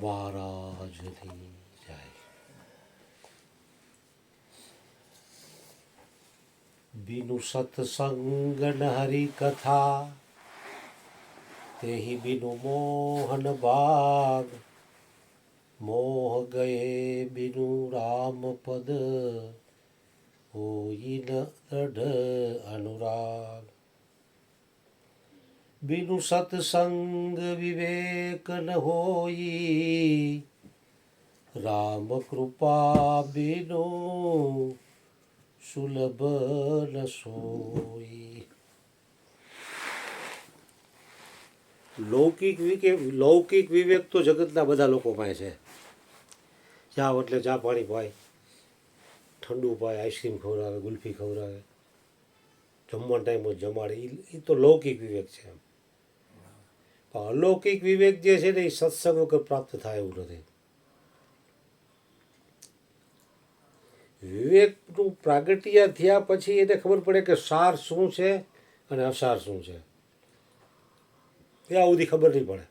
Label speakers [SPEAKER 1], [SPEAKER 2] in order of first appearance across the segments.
[SPEAKER 1] મહારાજની જય. બિનુ સત્સંગ ન હરિ કથા તેહી બિનુ મોહન ભાગ. મોહ ગયે બિનુ રામ પદ હોઈ ન દૃઢ અનુરાગ. બિનુ સત્સંગ વિવેક ન હોઈ રામ કૃપા બિનુ સુલભ ન સોઈ. લૌકિક વિવેક તો જગતના બધા લોકો પાસે છે. ચા એટલે ચા પાણી પાય, ઠંડુ પાય, આઈસ્ક્રીમ ખવડાવે, ગુલ્ફી ખવડાવે, જમવાનો ટાઈમ જમાડે, એ તો લૌકિક વિવેક છે. પણ અલૌકિક વિવેક જે છે ને એ સત્સંગ વગર પ્રાપ્ત થાય એવું નથી. વિવેકનું પ્રાગટ્ય થયા પછી એને ખબર પડે કે સાર શું છે અને અસાર શું છે. ત્યાં સુધી ખબર નહીં પડે.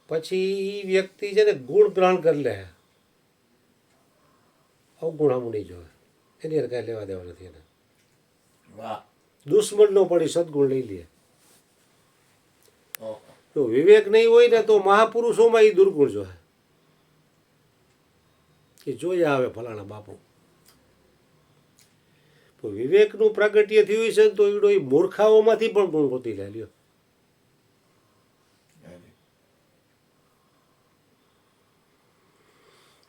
[SPEAKER 1] પછી એ વ્યક્તિ છે ને ગુણ ગ્રહણ કરી લે, અવગુણ આમ નહીં જોવે, એની અંદર કાંઈ લેવા દેવા નથી એને. દુશ્મન નો પડી સદગુણ લઈ લે. જો વિવેક નહીં હોય ને તો મહાપુરુષોમાં એ દુર્ગુણ જોવે કે જોયા આવે ફલાણા બાપુ. વિવેકનું પ્રાગટ્ય થયું છે તો એ મૂર્ખાઓમાંથી પણ ગુણ ગોતી લે લ્યો.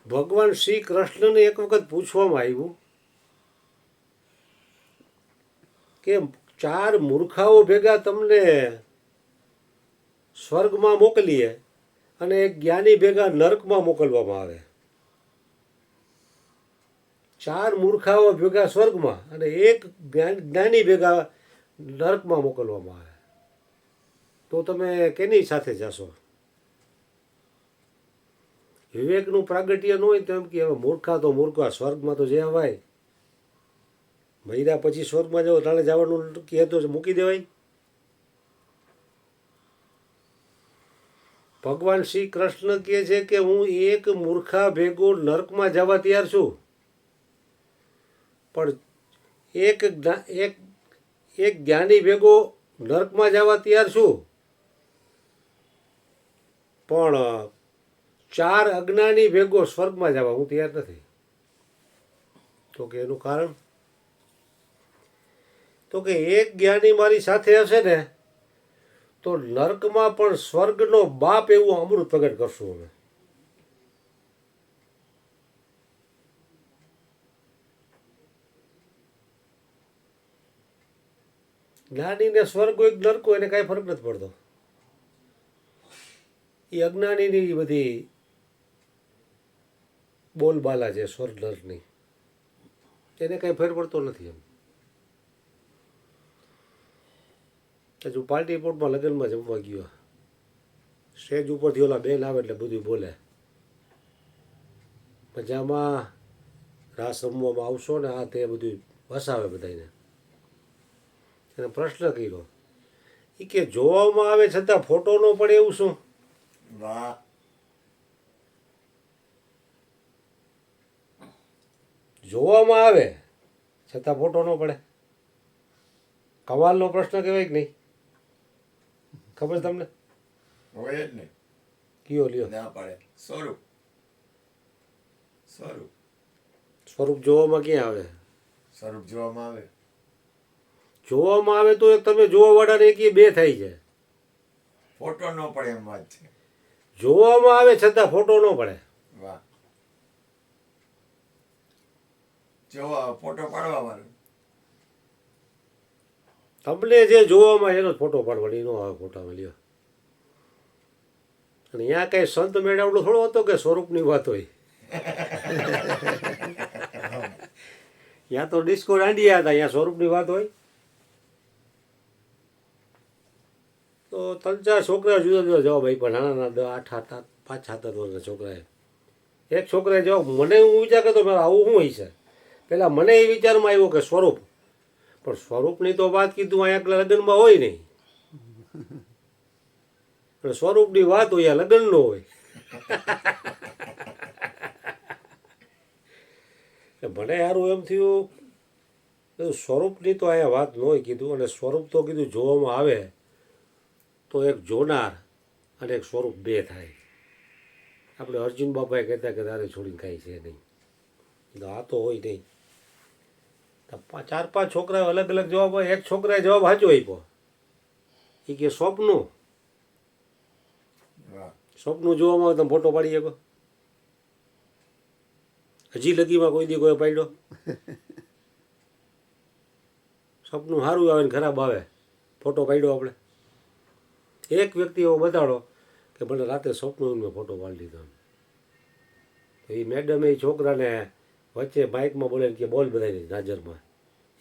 [SPEAKER 1] ભગવાન શ્રી કૃષ્ણને એક વખત પૂછવામાં આવ્યું કે 4 મૂર્ખાઓ ભેગા તમને સ્વર્ગમાં મોકલીએ અને એક જ્ઞાની ભેગા નરકમાં મોકલવામાં આવે. 4 મૂર્ખાઓ ભેગા સ્વર્ગમાં અને એક જ્ઞાની ભેગા નરકમાં મોકલવામાં આવે, તો તમે કેની સાથે જશો? વિવેકનું પ્રાગટ્ય ન હોય તો એમ કે હવે મૂર્ખા તો મૂર્ખા, સ્વર્ગમાં તો જે અવાય, મહિના પછી સ્વર્ગમાં જાવ તાણે જવાનું કહે તો મૂકી દેવાય. ભગવાન શ્રી કૃષ્ણ કહે છે કે હું એક મૂર્ખા ભેગો નરકમાં જવા તૈયાર છું, પણ એક જ્ઞાની ભેગો નરકમાં જવા તૈયાર છું, પણ 4 અજ્ઞાની ભેગો સ્વર્ગમાં જવા હું તૈયાર નથી. તો કે એનું કારણ? તો કે એક જ્ઞાની મારી સાથે હશે ને તો નરકમાં પણ સ્વર્ગનો બાપ એવું અમૃત પ્રગટ કરશું અમે. જ્ઞાનીને સ્વર્ગ હોય નરક હોય એને કાંઈ ફરક નથી પડતો. એ અજ્ઞાનીની બધી બોલબાલા છે સ્વર્ગ નર્કની, એને કાંઈ ફેર પડતો નથી. એમ હજુ પાર્ટી પ્લોટમાં લગ્નમાં જમવા ગયો, સ્ટેજ ઉપરથી ઓલા બેન આવે એટલે બધું બોલે, મજામાં રાસ રમવામાં આવશો ને આ તે બધું વસાવે બધાને. એને પ્રશ્ન કર્યો, એ કે જોવામાં આવે છતાં ફોટો ન પડે એવું શું? જોવામાં આવે છતાં ફોટો ન પડે, કમાલનો પ્રશ્ન કહેવાય કે નહીં? ખબર તમને?
[SPEAKER 2] હોય જ ને.
[SPEAKER 1] કયો લ્યો?
[SPEAKER 2] ના પડે.
[SPEAKER 1] સ્વરૂપ જોવામાં ક્યાં આવે?
[SPEAKER 2] સ્વરૂપ જોવામાં આવે.
[SPEAKER 1] જોવામાં આવે તો તમે જોવા વાળાને એક બે થાય છે.
[SPEAKER 2] ફોટો ન પડે એમ વાત છે.
[SPEAKER 1] જોવામાં આવે છતાં ફોટો ન પડે.
[SPEAKER 2] વાહ. જોવા ફોટો પાડવા વાળો.
[SPEAKER 1] તમને જે જોવામાં એનો ફોટો પાડવાનો, એનો આવે ફોટામાં લ્યો. અને અહીંયા કઈ સંત મેળાવડો થોડો હતો કે સ્વરૂપની વાત હોય. ત્યાં તો ડિસ્કો દાંડિયા હતા, અહીંયા સ્વરૂપની વાત હોય. તો 3-4 છોકરા જુદા જુદા જવાબ આપ્યા, નાના 8, 5-7 વર્ષના છોકરાએ. એક છોકરાએ જવાબ, મને હું વિચાર કરતો મારે આવું શું હોય છે. પહેલાં મને એ વિચારમાં આવ્યો કે સ્વરૂપ, પણ સ્વરૂપની તો વાત કીધું અહીંયા એકલા લગ્નમાં હોય નહીં. અને સ્વરૂપની વાત હોય આ લગ્ન ન હોય. મને સારું એમ થયું સ્વરૂપની તો અહીંયા વાત ન હોય કીધું, અને સ્વરૂપ તો કીધું જોવામાં આવે તો એક જોનાર અને એક સ્વરૂપ બે થાય. આપણે અર્જુન બાપાએ કહેતા કે તારે છોડીને કાંઈ છે નહીં, આ તો હોય નહીં. તો 4-5 છોકરાઓ અલગ અલગ જવાબ હોય. એક છોકરાએ જવાબ સાચો આપ્યો, એ કે સ્વપ્નું.
[SPEAKER 2] વાહ.
[SPEAKER 1] સ્વપ્નું જોવામાં આવે તમે ફોટો પાડી શકો? હજી લગીમાં કોઈ દી કોઈ પાડ્યો? સપનું સારું આવે ને ખરાબ આવે, ફોટો પાડ્યો આપણે? એક વ્યક્તિ એવો બતાડો કે મને રાતે સપનું મેં ફોટો પાડી લીધો. તો એ મેડમ એ છોકરાને વચ્ચે માઇકમાં બોલે કે બોલ બધાની હાજરમાં,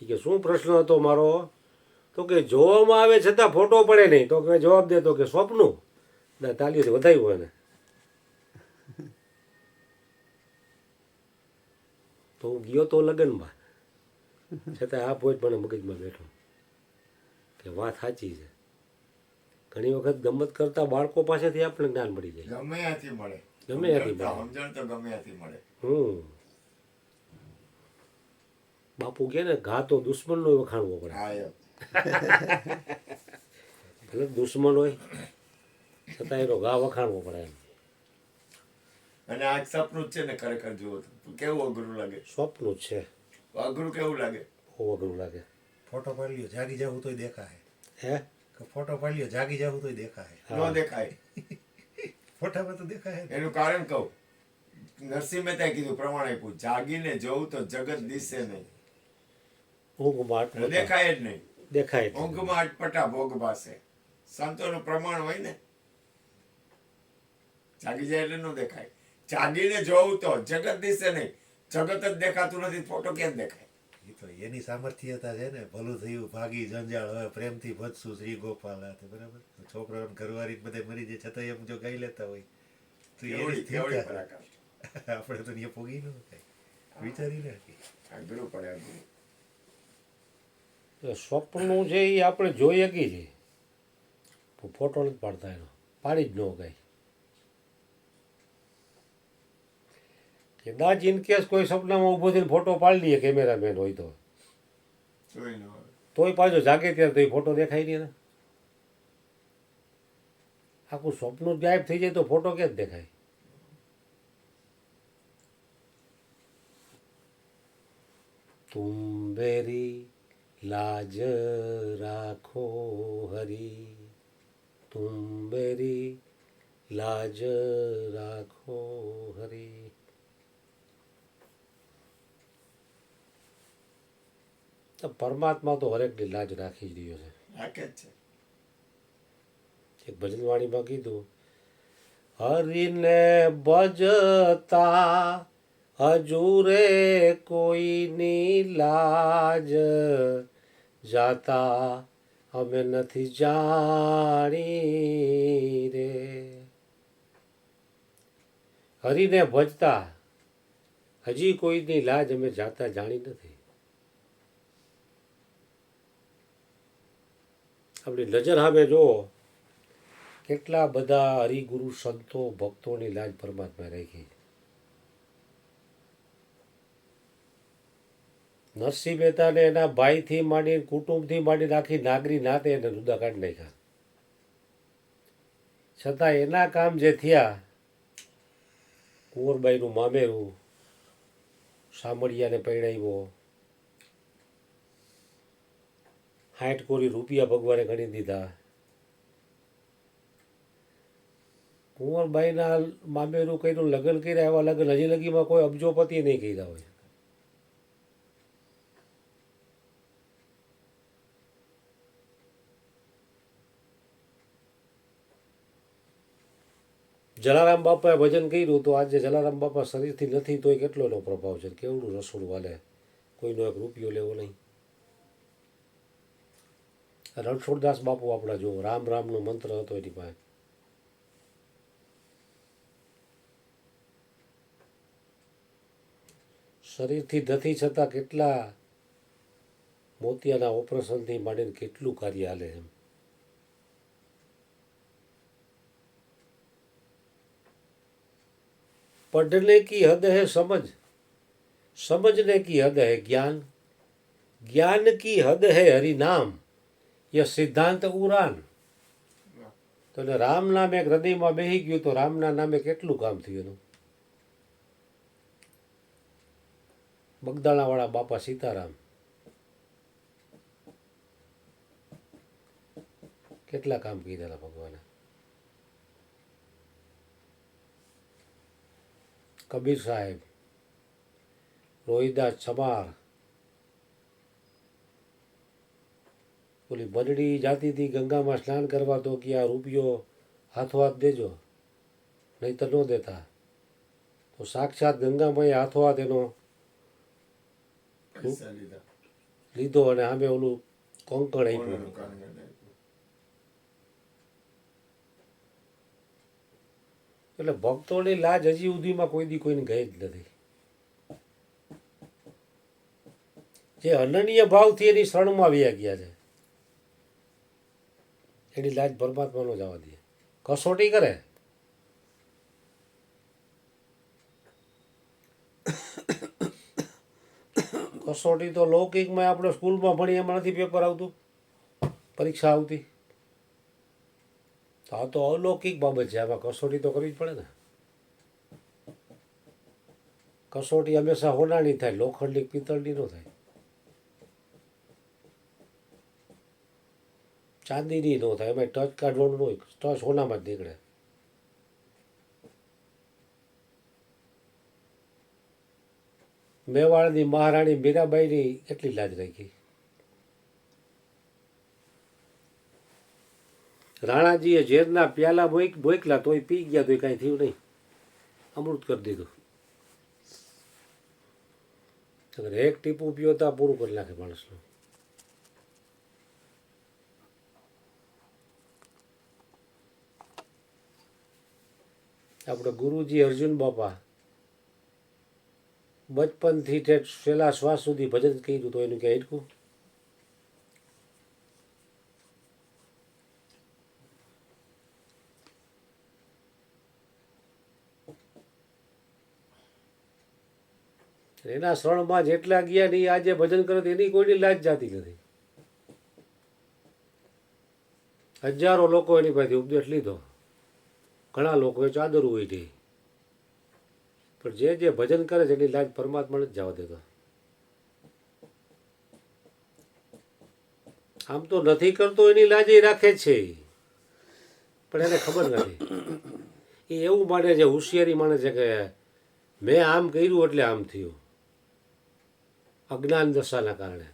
[SPEAKER 1] એ કે શું પ્રશ્ન હતો મારો? તો કે જોવામાં આવે છતાં ફોટો પડે નહીં. તો કે જવાબ દે. તો કે સ્વપ્નું. ના તાલીઓથી વધાવ્યું એને. તો હું ગયો તો લગ્નમાં, છતાં આ પોઈન્ટ મને મગજમાં બેઠો કે વાત સાચી છે. ઘણી વખત ગમત કરતા બાળકો પાસેથી આપણે જ્ઞાન મળી જાય.
[SPEAKER 2] ગમે ત્યાંથી મળે.
[SPEAKER 1] ગમે ત્યાંથી મળે.
[SPEAKER 2] સમજણ તો ગમે ત્યાંથી મળે.
[SPEAKER 1] બાપુ કે ને ઘા તો દુશ્મનનો વખાણવો પડે.
[SPEAKER 2] હા એમ.
[SPEAKER 1] ભલે દુશ્મન હોય છતાં એનો ઘા વખાણવો પડે એમ.
[SPEAKER 2] અને આ સપનું જ છે ને ખરેખર જુઓ તો કેવું અઘરું લાગે.
[SPEAKER 1] સ્વપ્નું જ છે.
[SPEAKER 2] અઘરું કેવું લાગે.
[SPEAKER 1] બહુ અઘરું લાગે.
[SPEAKER 3] ફોટો પાડી લ્યો જાગી જવું તોય દેખાય.
[SPEAKER 1] હે
[SPEAKER 3] ફોટો પાડી લ્યો જાગી જવું તોય દેખાય.
[SPEAKER 2] ન દેખાય.
[SPEAKER 3] ફોટામાં તો દેખાય.
[SPEAKER 2] એનું કારણ કહું. નરસિંહ મહેતાએ કીધું પ્રમાણે પૂછ, જાગીને જોઉં તો જગત દિશે નહીં.
[SPEAKER 1] ઊંઘમાં
[SPEAKER 2] એટલે દેખાય જ નહીં.
[SPEAKER 1] દેખાય જ.
[SPEAKER 2] ઊંઘમાં અટપટા ભોગ પાસે. સંતોનું પ્રમાણ હોય ને. જાગી જાય એટલે ન દેખાય. જાગીને જોઉં તો જગત દિશે નહીં. જગત જ દેખાતું નથી, ફોટો કેમ દેખાય?
[SPEAKER 3] એ તો એની સામર્થ્યતા છે ને. ભલું થયું ભાગી જંજાળ હવે પ્રેમથી ભજશું શ્રી ગોપાલ હાથે. બરાબર. છોકરાઓ ઘરવાળી બધે મરી જાય છતાં એમ જો ગાઈ લેતા હોય તો એની
[SPEAKER 2] કેવડી પરાકાષ્ઠ.
[SPEAKER 3] આપણે તો ત્યાં પોગી ન થાય. વિચારી નાખી.
[SPEAKER 2] અઘરું પડે અઘરું.
[SPEAKER 1] સ્વપ્નનું છે એ આપણે જોઈ શકીએ છીએ, ફોટો નથી પાડતા એનો. પાડી જ ન કાંઈ. કદાચ ઇન કેસ કોઈ સપનામાં ઊભો થઈને ફોટો પાડી લઈએ કેમેરામેન હોય તો,
[SPEAKER 2] જોઈ ન આવે.
[SPEAKER 1] તોય પાછો જાગે ત્યારે તો એ ફોટો દેખાય નહીં ને. આખું સ્વપ્નું જ ગાયબ થઈ જાય તો ફોટો ક્યાં જ દેખાય? તુમ બેરી લાજ રાખો હરી, તુમ બેરી લાજ રાખો હરી. તો પરમાત્મા તો હરેકની લાજ રાખી જ રહ્યો છે.
[SPEAKER 2] રાખે જ છે.
[SPEAKER 1] એક ભજનવાણીમાં કીધું, હરિને ભજતા હજુરે કોઈની લાજ જાતા અમે નથી જાણી રે. હરિને ભજતા હજી કોઈની લાજ અમે જાતા જાણી નથી. આપણી નજર સામે જુઓ કેટલા બધા હરિગુરુ સંતો ભક્તોની લાજ પરમાત્મા રાખી. નરસિંહ મહેતાને એના ભાઈથી માંડીને કુટુંબથી માંડીને આખી નાગરી નાતે એને જુદા કાઢી નાખ્યા. છતાં એના કામ જે થયા, કુંવરબાઈનું મામેરું, સામળિયાને પરણાવ્યો, 60 કોટી રૂપિયા ભગવાને ગણી દીધા. કુંવરબાઈના મામેરું કર્યું, લગ્ન કર્યા, એવા લગ્ન હજી લગીમાં કોઈ અબજોપતિ નહીં કર્યા હોય. જલારામ બાપાએ ભજન કર્યું તો આજે જલારામ બાપા શરીરથી નથી તોય કેટલો એનો પ્રભાવ છે. કેવડું રસોડું હાલે, કોઈનો એક રૂપિયો લેવો નહીં. રણછોડદાસ બાપુ આપણા જો રામ રામનો મંત્ર હતો એની પાસે. શરીરથી નથી છતાં કેટલા મોતિયાના ઓપરેશનથી માંડીને કેટલું કાર્ય હાલે એમ. पढ़ने की हद है समझ, समझने की हद है ज्ञान, ज्ञान की हद है हरिनाम, यह સિદ્ધાંત ઉરાન. તો એટલે રામ નામ એક હૃદયમાં બેસી ગયું તો રામના નામે કેટલું કામ થયું એનું. બગદાણાવાળા બાપા સીતારામ કેટલા કામ કીધેલા ભગવાને. કબીર સાહેબ, રોહિદાસ છમાર, ઓલી બરડી જાતી હતી ગંગામાં સ્નાન કરવા તો કે આ રૂપિયો હાથો હાથ દેજો, નહીં તો ન દેતા. તો સાક્ષાત ગંગામાં હાથો હાથ એનો
[SPEAKER 2] પૈસા લીધા
[SPEAKER 1] લીધો અને સામે ઓલું કોંકણ આપ્યું.
[SPEAKER 2] કોણનું કાંગણ આપ્યું.
[SPEAKER 1] એટલે ભક્તોની લાજ હજી સુધીમાં કોઈ દી કોઈને ગઈ જ નથી. જે અનન્ય ભાવથી એની શરણમાં વ્યા ગયા છે એની લાજ પરમાત્માનો જવા દે. કસોટી કરે કસોટી તો લૌકિકમાં આપણે સ્કૂલમાં ભણીએ એમાં નથી પેપર આવતું, પરીક્ષા આવતી. તો આ તો અલૌકિક બાબત છે, આમાં કસોટી તો કરવી જ પડે ને. કસોટી હંમેશા હોનાની થાય, લોખંડની પિત્તળની ન થાય, ચાંદીની ન થાય. એમાં ટચ કાઢવાનું ન હોય, ટચ હોનામાં જ નીકળે. મેવાડની મહારાણી મીરાબાઈની કેટલી લાજ રાખી. રાણાજીએ ઝેરના પ્યાલા મોકલા તોય પી ગયા, તોય કાંઈ થયું નહીં, અમૃત કરી દીધું. અગર એક ટીપું પીઓ તો પૂરું કરી નાખે માણસનું. આપણે ગુરુજી અર્જુન બાપા બચપનથી છેલ્લા શ્વાસ સુધી ભજન કર્યું તો એનું ક્યાં હિડકું. એના શરણમાં જેટલા ગયા નહીં આજે ભજન કરે એની કોઈની લાજ જાતી નથી. હજારો લોકો એની પાસેથી ઉપદેશ લીધો, ઘણા લોકોએ ચાદર ઉઠી, પણ જે ભજન કરે છે એની લાજ પરમાત્માને જ જવા દેતો. આમ તો નથી કરતો એની લાજ એ રાખે જ છે, પણ એને ખબર નથી. એ એવું માને છે, હોશિયારી માને છે કે મેં આમ કર્યું એટલે આમ થયું, અજ્ઞાન દશાના કારણે.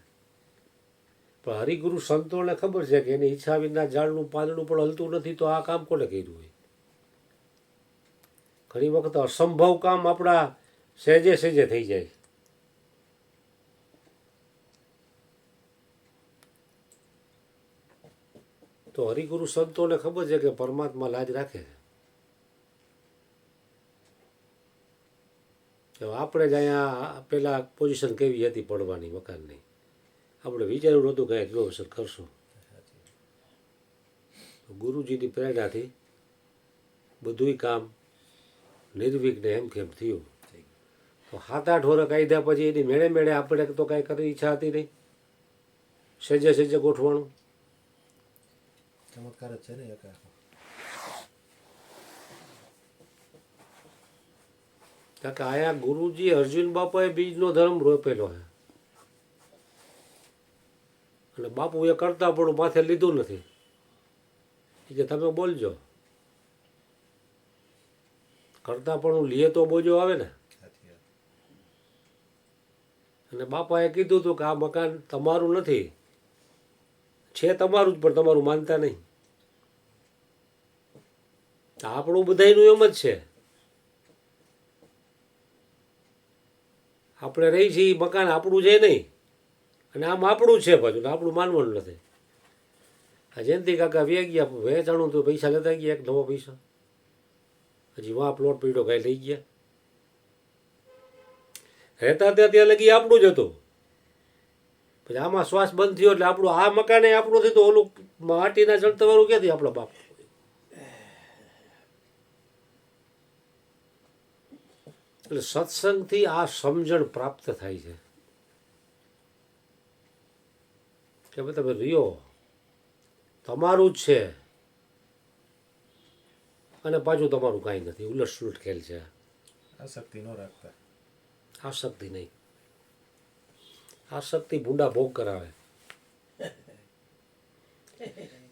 [SPEAKER 1] પણ હરિગુરુ સંતોને ખબર છે કે એની ઈચ્છા વિના ઝાડનું પાંદડું પણ હલતું નથી, તો આ કામ કોને કર્યું હોય. ઘણી વખત અસંભવ કામ આપણા સહેજે સહેજે થઈ જાય. તો હરિગુરુ સંતોને ખબર છે કે પરમાત્મા લાજ રાખે. આપણે જ અહીંયા પેલા પોઝિશન કેવી હતી પડવાની મકાનની, આપણે વિચાર્યું નહોતું કે રિનોવેશન કરશું. ગુરુજીની પ્રેરણાથી બધુંય કામ નિર્વિઘ્ને એમ કેમ થયું. તો 7-8 વર્ષ કાઢ્યા પછી એની મેળે મેળે આપણે તો કાંઈ કરવાની ઈચ્છા હતી નહીં, સહેજે સહેજે ગોઠવાનું.
[SPEAKER 3] ચમત્કાર જ છે ને એક આખો.
[SPEAKER 1] કારણ કે આયા ગુરુજી અર્જુન બાપાએ બીજનો ધર્મ રોપેલો છે અને બાપુએ કરતા પણ માથે લીધું નથી કે તમે બોલજો. કરતા પણ લીએ તો બોજો આવે ને. અને બાપાએ કીધું હતું કે આ મકાન તમારું નથી, છે તમારું જ, પણ તમારું માનતા નહીં. આપણું બધાયનું એમ જ છે. આપણે રહી છીએ મકાન આપણું છે નહીં, અને આમ આપણું છે પાછું, આપણું માનવાનું નથી. આ જયંતિ કાકા વે ગયા, વેચાણું તો પૈસા લેતા ગયા, એક નવો પૈસા હજી વાં પ્લોટ પીડો કાંઈ લઈ ગયા. રહેતા ત્યાં લગી આપણું જ હતું, પછી આમાં શ્વાસ બંધ થયો એટલે આપણું આ મકાને આપણું થયું. તો ઓલું માટીના ચડતરવાળું ક્યાંથી આપણા બાપ. એટલે સત્સંગથી આ સમજણ પ્રાપ્ત થાય છે કે ભાઈ તમે રહ્યો તમારું જ છે અને પાછું તમારું કાંઈ નથી. ઉલટ ખેલ છે.
[SPEAKER 3] આસક્તિ ન રાખતા.
[SPEAKER 1] આસક્તિ નહીં. આસક્તિ ભૂંડા ભોગ કરાવે.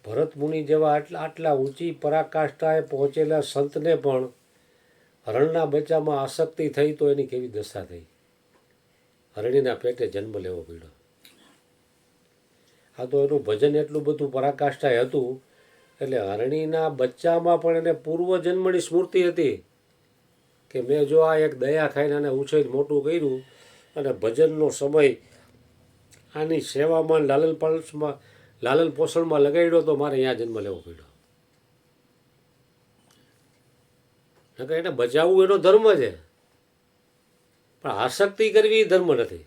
[SPEAKER 1] ભરત મુનિ જેવા આટલા ઊંચી પરાકાષ્ઠાએ પહોંચેલા સંતને પણ હરણના બચ્ચામાં આસક્તિ થઈ તો એની કેવી દશા થઈ. હરણીના પેટે જન્મ લેવો પડ્યો. આ તો એનું ભજન એટલું બધું પરાકાષ્ઠાએ હતું એટલે હરણીના બચ્ચામાં પણ એને પૂર્વજન્મની સ્મૃતિ હતી કે મેં જો આ એક દયા ખાઈને આને ઉછેર મોટું કર્યું અને ભજનનો સમય આની સેવામાં લાલન પોષણમાં લગાડ્યો તો મારે અહીંયા જન્મ લેવો પડ્યો. નકર એને બચાવવું એનો ધર્મ છે પણ આસક્તિ કરવી એ ધર્મ નથી.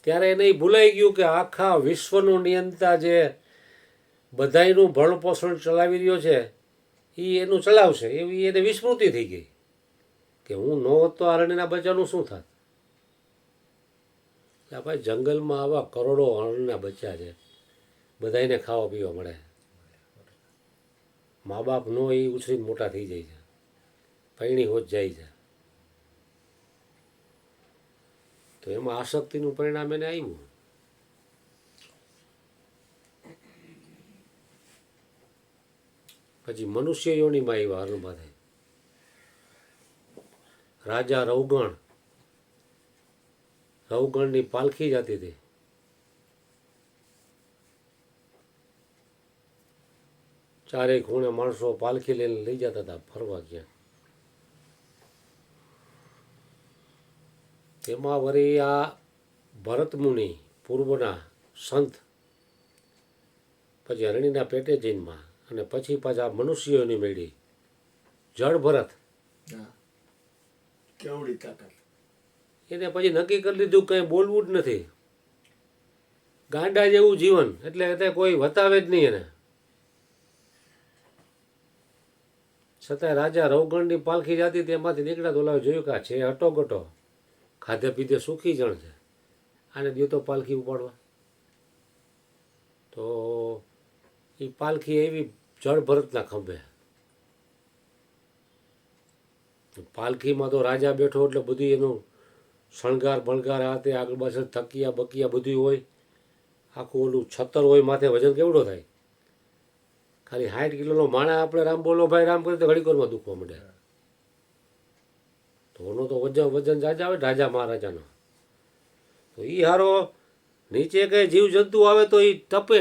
[SPEAKER 1] ત્યારે એને ભૂલાઈ ગયું કે આખા વિશ્વનું નિયંતા જે બધાયનું ભરણ પોષણ ચલાવી રહ્યો છે એ એનું ચલાવશે એવી એને વિસ્મૃતિ થઈ ગઈ કે હું ન હોત તો હરણીના બચ્ચાનું શું થાત. એટલે ભાઈ જંગલમાં આવા કરોડો હરણના બચ્ચા છે, બધાને ખાવા પીવા મળે. મા બાપ નો એ ઉછરીને મોટા થઈ જાય છે, પૈણી હોત જાય છે. તો એમાં આસક્તિનું પરિણામ એને આવ્યું. પછી મનુષ્ય યોનિમાં આવ્યા હરણભાઈ. રાજા રવગણની પાલખી જતી હતી. ચારેય ખૂણે માણસો પાલખી લઈને લઈ જતા હતા ફરવા ગયા. તેમાં વળી આ ભરત મુનિ પૂર્વના સંત પછી હરણીના પેટે જૈનમાં અને પછી પાછા મનુષ્યોની મેળી જળ ભરત
[SPEAKER 2] કેવડી તાકાત.
[SPEAKER 1] એને પછી નક્કી કરી લીધું કંઈ બોલવું જ નથી. ગાંડા જેવું જીવન એટલે કોઈ વતાવે જ નહીં એને. છતાંય રાજા રવગણની પાલખી જતી તેમાંથી નીકળ્યા તો ઓલા જોયું કે આ છે હટોગટો ખાધે પીધે સુખી જણ છે, આને દો તો પાલખી ઉપાડવા. તો એ પાલખી એવી જળ ભરતના ખંભે. પાલખીમાં તો રાજા બેઠો એટલે બધું એનું શણગાર બણગાર આ તે આગળ પાછળ તકિયા બકિયા બધું હોય. આખું ઓલું છત્તર હોય માથે, વજન કેવડો થાય. ખાલી 60 કિલોનો માણા આપણે રામ બોલો ભાઈ રામ કરીએ તો ઘડીકરમાં દુખવા માંડે. તો ઓનો તો વજન જાજા આવે રાજા મહારાજાનો. તો એ હારો નીચે કંઈ જીવ જંતુ આવે તો એ ટપે,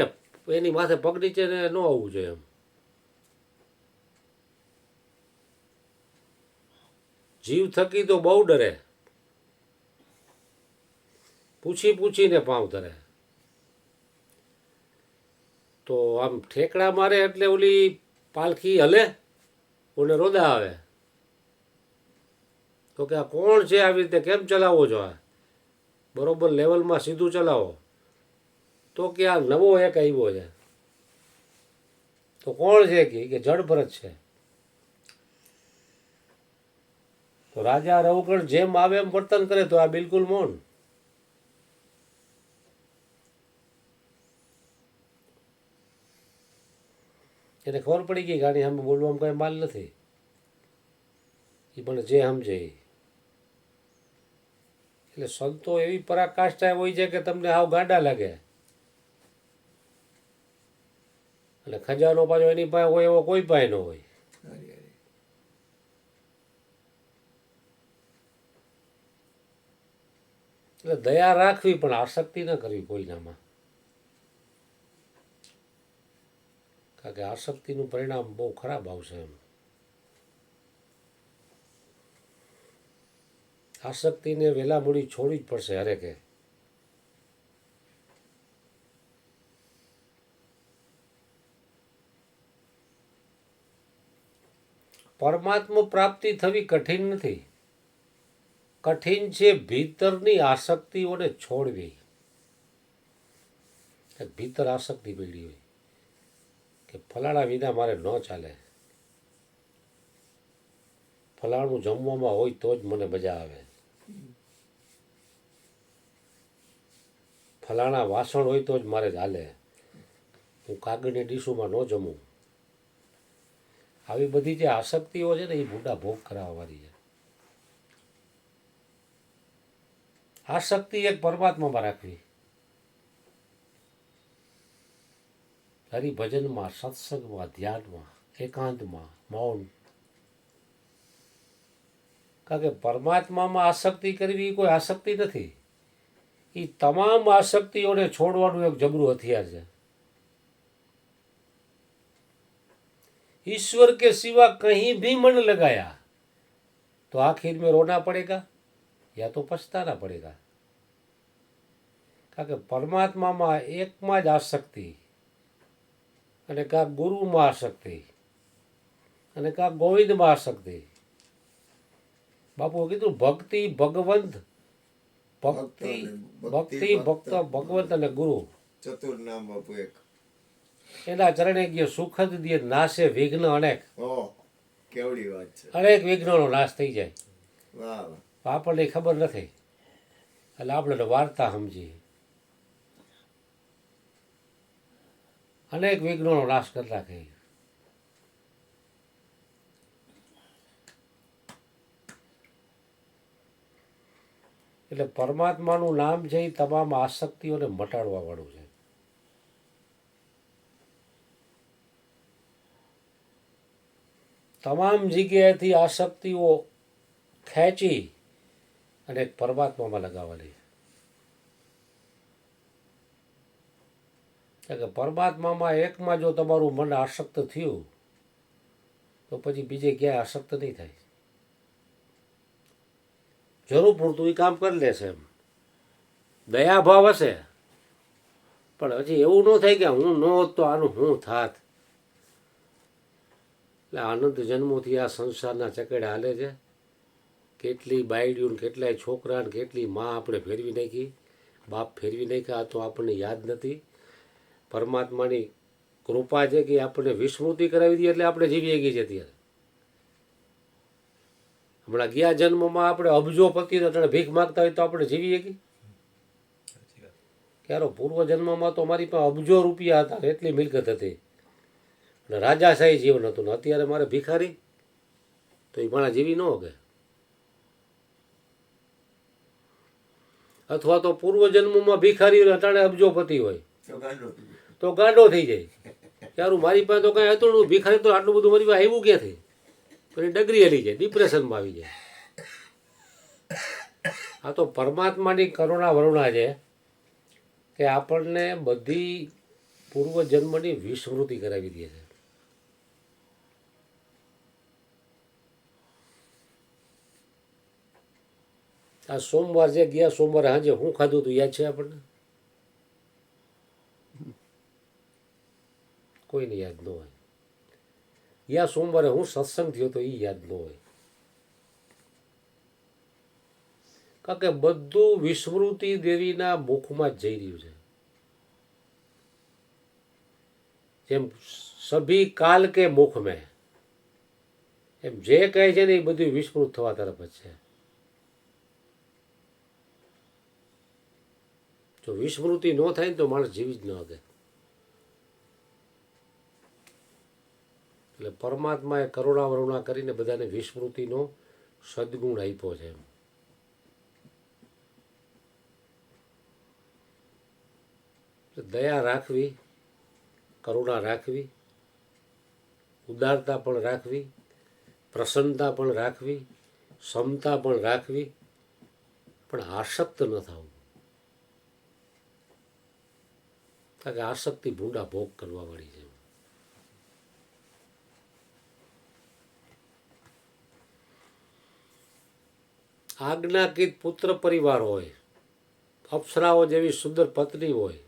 [SPEAKER 1] એની માથે પગ નીચે ને ન આવવું જોઈએ એમ. જીવ થકી તો બહુ ડરે, પૂછીને પાવ ધરે. તો આમ ઠેકડા મારે એટલે ઓલી પાલખી હલે, ઓને રોદા આવે. તો કે આ કોણ છે, આવી રીતે કેમ ચલાવો છો, આ બરોબર લેવલમાં સીધું ચલાવો. તો કે આ નવો એક આવ્યો છે. તો કોણ છે કે જળ ભરત છે. તો રાજા રવગણ જેમ આવે એમ વર્તન કરે તો આ બિલકુલ મૌન. એને ખબર પડી ગઈ ગાડી સામે બોલવામાં કઈ માલ નથી. એ પણ જે સમજે એટલે સંતો એવી પરાકાષ્ઠા હોય છે કે તમને હાવ ગાંડા લાગે. અને ખજાનો પાછો એની પાસે હોય એવો કોઈ પાસે ન હોય. એટલે દયા રાખવી પણ આસક્તિ ન કરવી કોઈનામાં. કારણ કે આસક્તિનું પરિણામ બહુ ખરાબ આવશે એમ. આસક્તિને વહેલા મૂડી છોડવી જ પડશે હરેકે. પરમાત્મા પ્રાપ્તિ થવી કઠિન નથી. કઠિન છે ભીતરની આસક્તિઓને છોડવી. ભીતર આસક્તિ પડી હોય કે ફલાણા વિના મારે ન ચાલે, ફલાણું જમવામાં હોય તો જ મને મજા આવે, ફલાણા વાસણ હોય તો જ મારે ચાલે, હું કાગળની ડીશોમાં ન જમું. આવી બધી જે આસક્તિઓ છે ને એ બુઢા ભોગ કરાવવાની છે. આસક્તિ એક પરમાત્મામાં રાખવી, હરિભજનમાં, સત્સંગમાં, ધ્યાનમાં, એકાંતમાં, મૌન. કારણ કે પરમાત્મામાં આસક્તિ કરવી કોઈ આસક્તિ નથી, એ તમામ આસક્તિઓને છોડવાનું એક જબરું હથિયાર છે. ईश्वर के सिवा कहीं भी मन लगाया तो आखिर में रोना पड़ेगा या तो पछताना पड़ेगा. કારણ કે પરમાત્મામાં એકમાં જ આસક્તિ, અને કાં ગુરુમાં આસક્તિ, અને કાં ગોવિંદમાં આસક્તિ. બાપુએ કીધું ભક્તિ ભગવંત, ભક્તિ ભક્તિ ભક્ત ભગવંત અને ગુરુ,
[SPEAKER 2] ચતુર નામ બાપુ એક.
[SPEAKER 1] એના ચરણે ગયો સુખદ દિયે નાશે વિઘ્ન અનેક.
[SPEAKER 2] ઓહ, કેવડી વાત છે.
[SPEAKER 1] અનેક વિઘ્નોનો નાશ થઈ જાય.
[SPEAKER 2] વાહ વાહ.
[SPEAKER 1] આપણને ખબર નથી એટલે આપણે વાર્તા સમજીએ. અનેક વિઘ્નોનો નાશ કરી નાખે. એટલે પરમાત્માનું નામ છે એ તમામ આસક્તિઓને મટાડવા વાળું છે. તમામ જગ્યાએથી આસક્તિઓ ખેંચી અને પરમાત્મામાં લગાવવાની. કારણ કે પરમાત્મામાં એકમાં જો તમારું મન આસક્ત થયું તો પછી બીજે ક્યાંય આસક્ત નહીં થાય. જરૂર પૂરતું એ કામ કરી લેશે, એમ દયાભાવ હશે, પણ હજી એવું ન થાય કે હું ન હોત તો આનું શું થાત. એટલે આનંદ જન્મોથી આ સંસારના ચકેડે હાલે છે. કેટલી બાયડીઓ, કેટલાય છોકરા, ને કેટલી માં આપણે ફેરવી નાખી, બાપ ફેરવી નાખ્યા, તો આપણને યાદ નથી. પરમાત્માની કૃપા છે કે આપણને વિસ્મૃતિ કરાવી દઈએ એટલે આપણે જીવી ગઈ છે. અત્યારે હમણાં ગયા જન્મમાં આપણે અબજોપતિ અટાણે ભીખ માગતા હોય તો આપણે જીવી ગઈ. ક્યારો પૂર્વ જન્મમાં તો મારી પાસે અબજો રૂપિયા હતા, એટલી મિલકત હતી, અને રાજાશાહી જીવન હતું, ને અત્યારે મારે ભિખારી તો એ માણા જીવી ન હોગે. અથવા તો પૂર્વ જન્મમાં ભિખારી અટાણે અબજોપતિ હોય તો ગાંડો થઈ જાય. ક્યારું મારી પાસે તો કાંઈ હતું નહીં, ભિખારી તો આટલું બધું મારી પાસે આવ્યું ક્યાંથી, પછી ડગરી હલી જાય, ડિપ્રેશનમાં આવી જાય. આ તો પરમાત્માની કરુણા વરુણા છે કે આપણને બધી પૂર્વ જન્મની વિસ્મૃતિ કરાવી દે છે. આ સોમવાર છે, ગયા સોમવારે સાંજે હું ખાધું હતું યાદ છે આપણને? કોઈને યાદ ન હોય. ગયા સોમવારે હું સત્સંગ થયો તો એ યાદ ન હોય. કારણ કે બધું વિસ્મૃતિ દેવીના મુખમાં જ જઈ રહ્યું છે. જેમ સભી કાલ કે મુખ મેં, એમ જે કહે છે ને એ બધું વિસ્મૃત થવા તરફ જ છે. જો વિસ્મૃતિ ન થાય ને તો માણસ જીવી જ ન શકે. એટલે પરમાત્માએ કરુણા વરુણા કરીને બધાને વિસ્મૃતિનો સદગુણ આપ્યો છે. એમ દયા રાખવી, કરુણા રાખવી, ઉદારતા પણ રાખવી, પ્રસન્નતા પણ રાખવી, ક્ષમતા પણ રાખવી, પણ આસક્ત ન થવું. કારણ કે આસક્તિ ભૂંડા ભોગ કરવા વાળી છે. આજ્ઞાકિત પુત્ર પરિવાર હોય, અપ્સરાઓ જેવી સુંદર પત્ની હોય,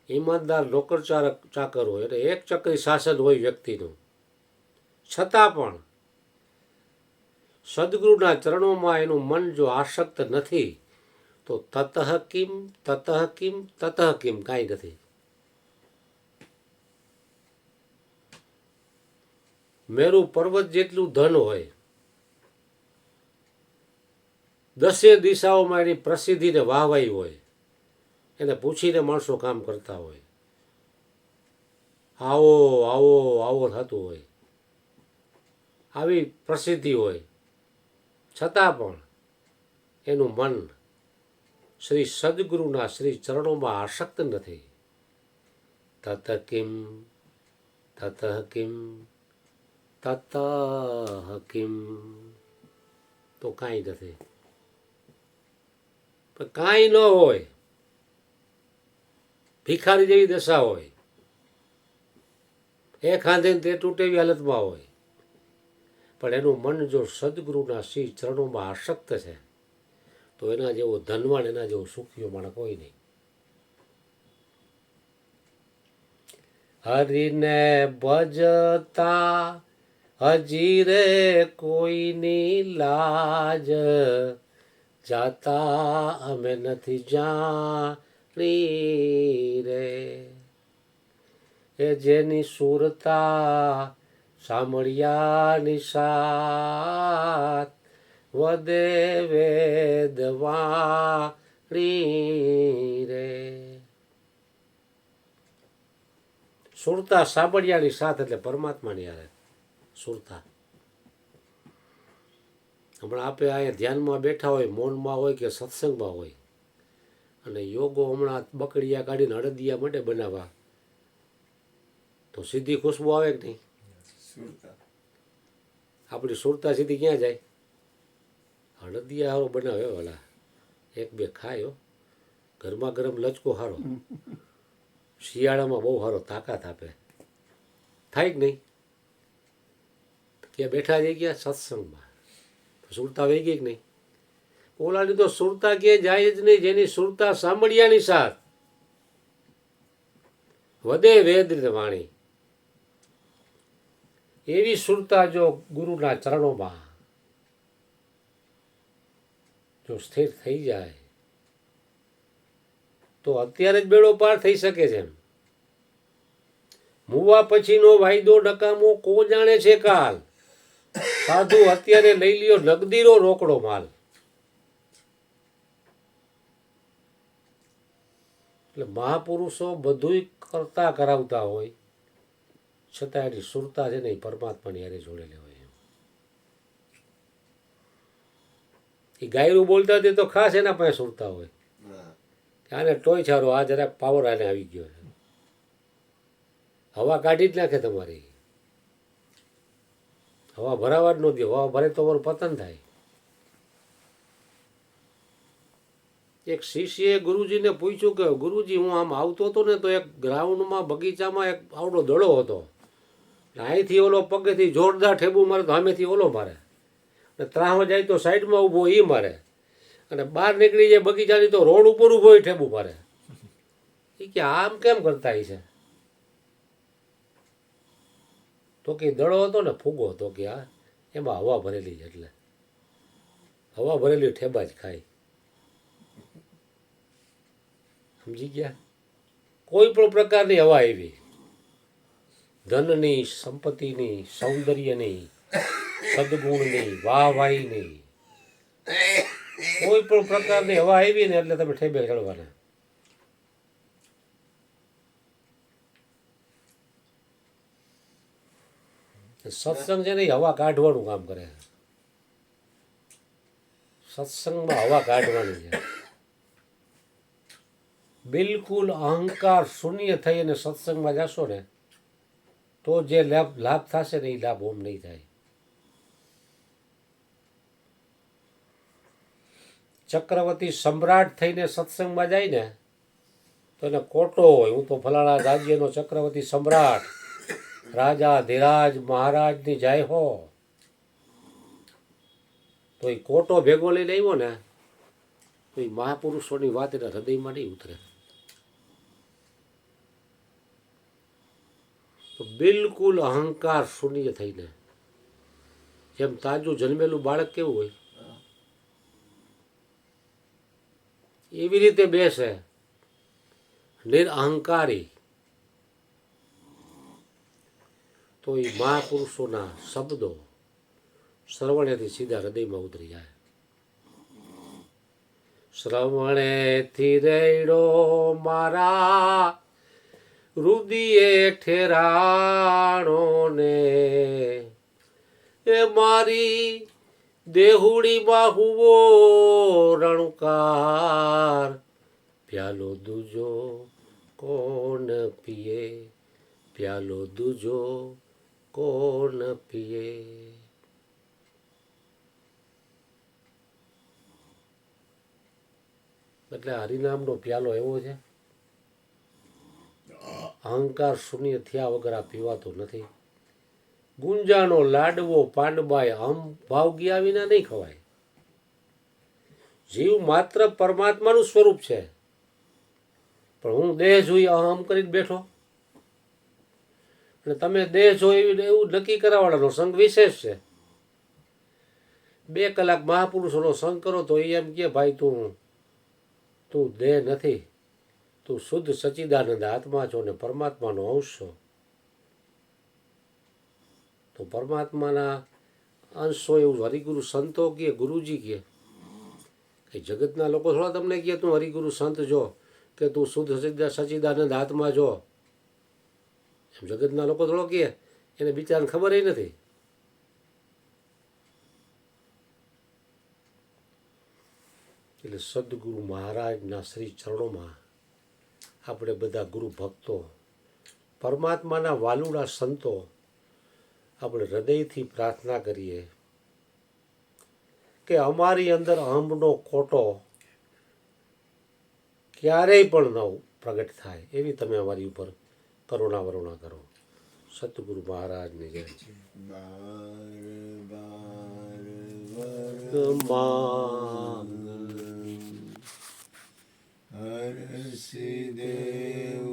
[SPEAKER 1] ઈમાનદાર નોકર ચાકર હોય, અને એક ચક્રી શાસન હોય વ્યક્તિનું, છતાં પણ સદગુરુના ચરણોમાં એનું મન જો આસક્ત નથી તો તતઃ કિમ તતઃ કિમ તતઃ કિમ કાંઈ નથી. મેરુ પર્વત જેટલું ધન હોય દસે દિશાઓમાં એની પ્રસિદ્ધિને વાહવાઈ હોય, એને પૂછીને માણસો કામ કરતા હોય, આવો આવો આવો થતું હોય, આવી પ્રસિદ્ધિ હોય, છતાં પણ એનું મન શ્રી સદગુરુના શ્રી ચરણોમાં આસક્ત નથી. તત કિમ તત કિમ તત કિમ, તો કાંઈ નથી. પણ કાંઈ ન હોય, ભિખારી જેવી દશા હોય, એ ખાંધે ને તે તૂટે એવી હાલતમાં હોય, પણ એનું મન જો સદગુરુના શ્રી ચરણોમાં આસક્ત છે તો એના જેવો ધનવાન, એના જેવો સુખીઓ માણસ કોઈ નહીં. હરિને ભજતા હજી રે કોઈની લાજ, જાતા અમે નથી જાણી રે. એ જેની સુરતા સાંભળ્યાની સાથ, વદે વેદવાણી રે. સુરતા સાંભળ્યાની સાથ એટલે પરમાત્માની યારે સુરતા. હમણાં આપણે અહીંયા ધ્યાનમાં બેઠા હોય, મૌનમાં હોય કે સત્સંગમાં હોય, અને યોગો હમણાં બકડિયા કાઢીને અડદિયા માટે બનાવવા, તો સીધી ખુશ્બુ આવે કે નહીં?
[SPEAKER 2] સુરતા
[SPEAKER 1] આપણી સુરતા સીધી ક્યાં જાય? અડદિયા સારો બનાવે ઓલા, એક બે ખાયો, ગરમા ગરમ લચકો સારો, શિયાળામાં બહુ સારો તાકાત આપે, થાય કે નહીં? ક્યાં બેઠા જઈ ગયા સત્સંગમાં, સુરતા વહી ગઈ કે નહીં? ઓલાની તો સુરતા ક્યાંય જાય જ નહીં, જેની સુરતા સાંભળ્યાની સાથ, વધે વેદ વાણી. એવી સુરતા જો ગુરુના ચરણોમાં જો સ્થિર થઈ જાય તો અત્યારે જ બેડો પાર થઈ શકે છે. મુવા પછીનો વાયદો નકામો કો જાણે છે કાલ, સાધુ અત્યારે લઈ લ્યો નગદીનો રોકડો માલ. એટલે મહાપુરુષો બધુંય કરતા કરાવતા હોય, છતાં એની સુરતા છે ને એ પરમાત્માની હારે જોડેલી હોય. એ ગાયરું બોલતા હતી તો ખાસ એના પાસે સુરતા હોય, આને ટોય છારો, આ જરાક પાવર આને આવી ગયો છે, હવા કાઢી જ નાખે તમારી, હવા ભરાવા જ ન દે, હવા ભરે તો તમારું પતન થાય. એક શિષ્યએ ગુરુજીને પૂછ્યું કે ગુરુજી, હું આમ આવતો હતો ને તો એક ગ્રાઉન્ડમાં બગીચામાં એક આવડો દડો હતો, અહીંથી ઓલો પગેથી જોરદાર ઠેબુ મારે તો સામેથી ઓલો મારે, અને ત્રાહમાં જાય તો સાઈડમાં ઊભો એ મારે, અને બહાર નીકળી જાય બગીચાની તો રોડ ઉપર ઊભો એ ઠેબુ મારે. એ કે આમ કેમ કરતા છે? તો કે દડો હતો ને ફૂગો હતો, કે આ એમાં હવા ભરેલી છે, એટલે હવા ભરેલી ઠેબા જ ખાય. સમજી ગયા? કોઈ પણ પ્રકારની હવા આવી, ધનની, સંપત્તિની, સૌંદર્યની, સદગુણની, વાહવાહીની, કોઈ પણ પ્રકારની હવા આવી ને એટલે તમે ઠેબે ચડવાના. સત્સંગ છે ને એ હવા કાઢવાનું કામ કરે. સત્સંગમાં હવા કાઢવાની છે. બિલકુલ અહંકાર શૂન્ય થઈ અને સત્સંગમાં જશો ને તો જે લાભ થશે ને એ લાભ ઓમ નહીં થાય. ચક્રવર્તી સમ્રાટ થઈને સત્સંગમાં જાય ને તો એને કોટો હોય, હું તો ફલાણા રાજ્યનો ચક્રવર્તી સમ્રાટ, રાજા ધીરાજ મહારાજની જાય હો, તો એ કોટો ભેગો લઈને આવ્યો ને તો એ મહાપુરુષોની વાત એના હૃદયમાં નહીં ઉતરે. તો બિલકુલ અહંકાર શૂન્ય થઈને, જેમ તાજું જન્મેલું બાળક કેવું હોય એવી રીતે બેસે, નિરઅહંકારી, તો એ મહાપુરુષોના શબ્દો શ્રવણેથી સીધા હૃદયમાં ઉતરી જાય. શ્રવણેથી રેડો મારા રુદિએ ઠેરાણો ને એ મારી દેહુડીમાં હુવો રણકાર પ્યાલો દૂજો કોણ પીએ પ્યાલો દૂજો કોણ પીએ. એટલે હરિનામનો પ્યાલો એવો છે, અહંકાર શૂન્ય થયા વગર આ પીવાતો નથી. ગુંજાનો લાડવો પાંડબાય અહમ ભાવ ગયા વિના નહીં ખવાય. જીવ માત્ર પરમાત્માનું સ્વરૂપ છે, પણ હું દેહ જોઈ અહમ કરીને બેઠો, અને તમે દેહ જોઈ એવું નક્કી કરાવવાનો સંઘ વિશેષ છે. 2 કલાક મહાપુરુષોનો સંઘ કરો તો એ એમ કે ભાઈ તું દેહ નથી, તું શુદ્ધ સચ્ચિદાનંદ આત્મા છો ને પરમાત્માનો અંશ છો. તો પરમાત્માના અંશ હોય એવું હરિગુરુ સંતો કહે, ગુરુજી કહે. એ જગતના લોકો થોડા તમને કહે તું હરિગુરુ સંત જો, કે તું શુદ્ધ સચ્ચિદાનંદ આત્મા જો. એમ જગતના લોકો થોડો કહે, એને બિચારાને ખબર નથી. એટલે સદગુરુ મહારાજના શ્રી ચરણોમાં આપણે બધા ગુરુ ભક્તો, પરમાત્માના વાલુડા સંતો આપણે હૃદયથી પ્રાર્થના કરીએ કે અમારી અંદર અહમનો કોટો ક્યારેય પણ ન પ્રગટ થાય એવી તમે અમારી ઉપર કરુણા વરુણા કરો. સતગુરુ મહારાજની જય.
[SPEAKER 2] હર સિદેવ